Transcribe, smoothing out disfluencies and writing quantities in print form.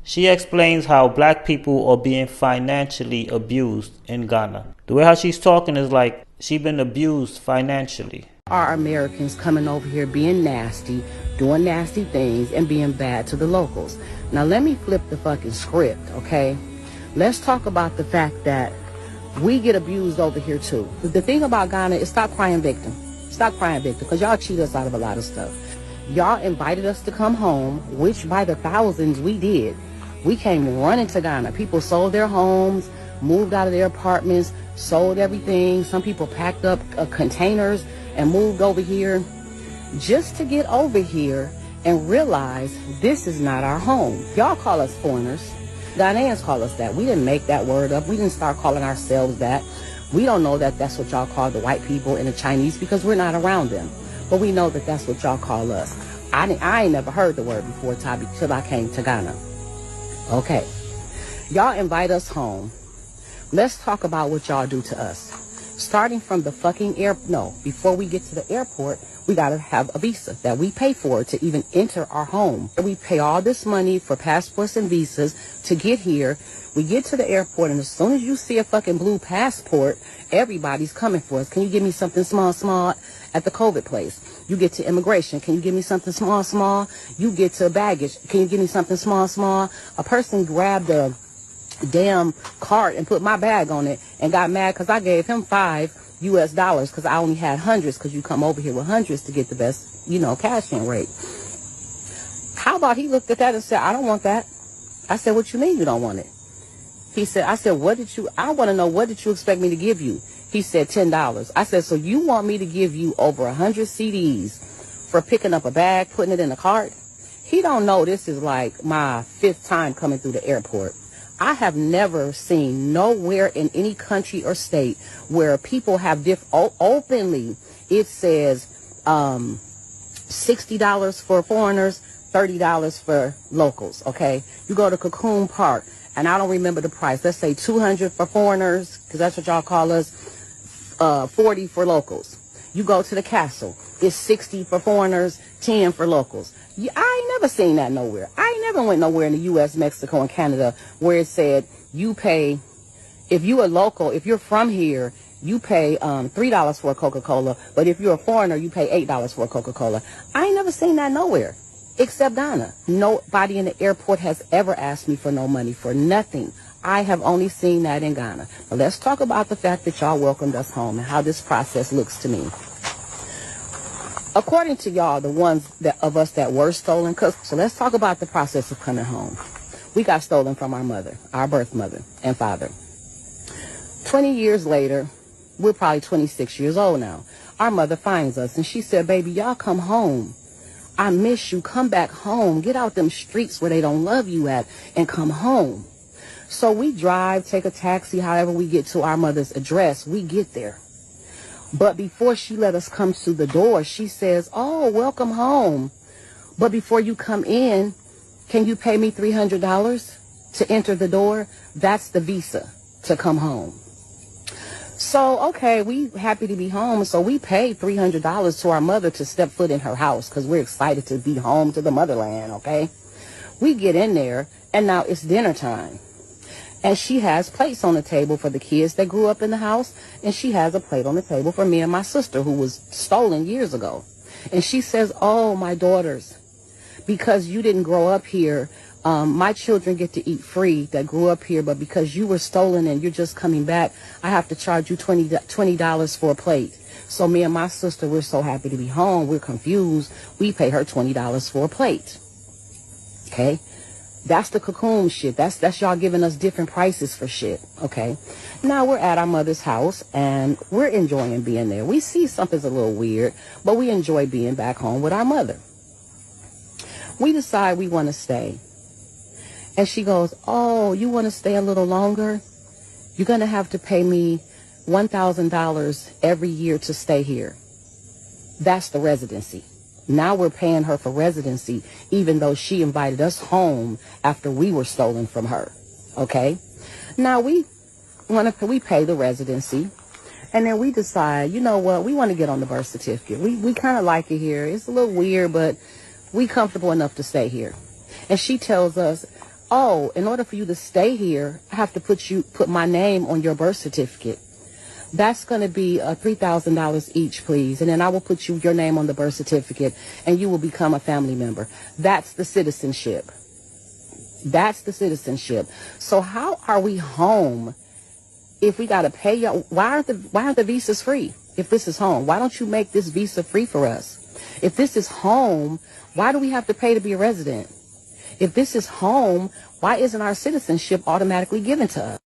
She explains how black people are being financially abused in Ghana. The way how she's talking is like she been abused financially. Are Americans coming over here being nasty, doing nasty things, and being bad to the locals. Now let me flip the fucking script, okay? Let's talk about the fact that we get abused over here too. The thing about Ghana is stop crying victim. Stop crying victim, because y'all cheat us out of a lot of stuff. Y'all invited us to come home, which by the thousands we did. We came running to Ghana. People sold their homes, moved out of their apartments, sold everything. Some people packed up containers and moved over here just to get over here and realize this is not our home. Y'all call us foreigners. Ghanaians call us that. We didn't make that word up. We didn't start calling ourselves that. We don't know that that's what y'all call the white people and the Chinese because we're not around them. But we know that that's what y'all call us. I ain't never heard the word before, Tabi, till I came to Ghana. Okay. Y'all invite us home. Let's talk about what y'all do to us. Starting from the fucking before we get to the airport, we gotta have a visa that we pay for to even enter our home. We pay all this money for passports and visas to get here. We get to the airport, and as soon as you see a fucking blue passport, everybody's coming for us. Can you give me something small at the COVID place? You get to immigration. Can you give me something small? You get to baggage. Can you give me something small? A person grabbed a damn cart and put my bag on it and got mad because I gave him $5 because I only had hundreds, because you come over here with hundreds to get the best, cash in rate. How about he looked at that and said, I don't want that. I said, what you mean you don't want it? He said, I want to know, what did you expect me to give you? He said, $10. I said, so you want me to give you over 100 CDs for picking up a bag, putting it in a cart? He don't know this is like my 5th time coming through the airport. I have never seen nowhere in any country or state where people have openly, it says $60 for foreigners, $30 for locals, okay? You go to Cocoon Park, and I don't remember the price. Let's say $200 for foreigners, because that's what y'all call us, $40 for locals. You go to the castle, it's $60 for foreigners, $10 for locals. I ain't never seen that nowhere. I ain't never went nowhere in the U.S., Mexico, and Canada where it said you pay, if you a local, if you're from here, you pay $3 for a Coca-Cola, but if you're a foreigner, you pay $8 for a Coca-Cola. I ain't never seen that nowhere except Ghana. Nobody in the airport has ever asked me for no money for nothing. I have only seen that in Ghana. Now let's talk about the fact that y'all welcomed us home and how this process looks to me. According to y'all, the ones of us that were stolen, so let's talk about the process of coming home. We got stolen from our mother, our birth mother and father. 20 years later, we're probably 26 years old now. Our mother finds us and she said, baby, y'all come home. I miss you. Come back home. Get out them streets where they don't love you at and come home. So we drive, take a taxi, however we get to our mother's address. We get there. But before she let us come to the door, she says, oh, welcome home. But before you come in, can you pay me $300 to enter the door? That's the visa to come home. So, okay, we happy to be home. So we paid $300 to our mother to step foot in her house because we're excited to be home to the motherland, okay? We get in there, and now it's dinner time. And she has plates on the table for the kids that grew up in the house, and she has a plate on the table for me and my sister who was stolen years ago. And she says, oh, my daughters, because you didn't grow up here, my children get to eat free that grew up here, but because you were stolen and you're just coming back, I have to charge you $20 for a plate. So me and my sister, we're so happy to be home. We're confused. We pay her $20 for a plate. Okay? That's the cocoon shit. That's y'all giving us different prices for shit. Okay? Now we're at our mother's house and we're enjoying being there. We see something's a little weird, but we enjoy being back home with our mother. We decide we want to stay. And she goes, oh, you want to stay a little longer? You're going to have to pay me $1,000 every year to stay here. That's the residency. Now we're paying her for residency, even though she invited us home after we were stolen from her. Okay? Now we pay the residency, and then we decide, you know what, we want to get on the birth certificate. We kind of like it here. It's a little weird, but we comfortable enough to stay here. And she tells us, oh, in order for you to stay here, I have to put my name on your birth certificate. That's going to be $3,000 each, please. And then I will put your name on the birth certificate and you will become a family member. That's the citizenship. That's the citizenship. So how are we home if we got to pay y'all? Why aren't the visas free? If this is home, why don't you make this visa free for us? If this is home, why do we have to pay to be a resident? If this is home, why isn't our citizenship automatically given to us?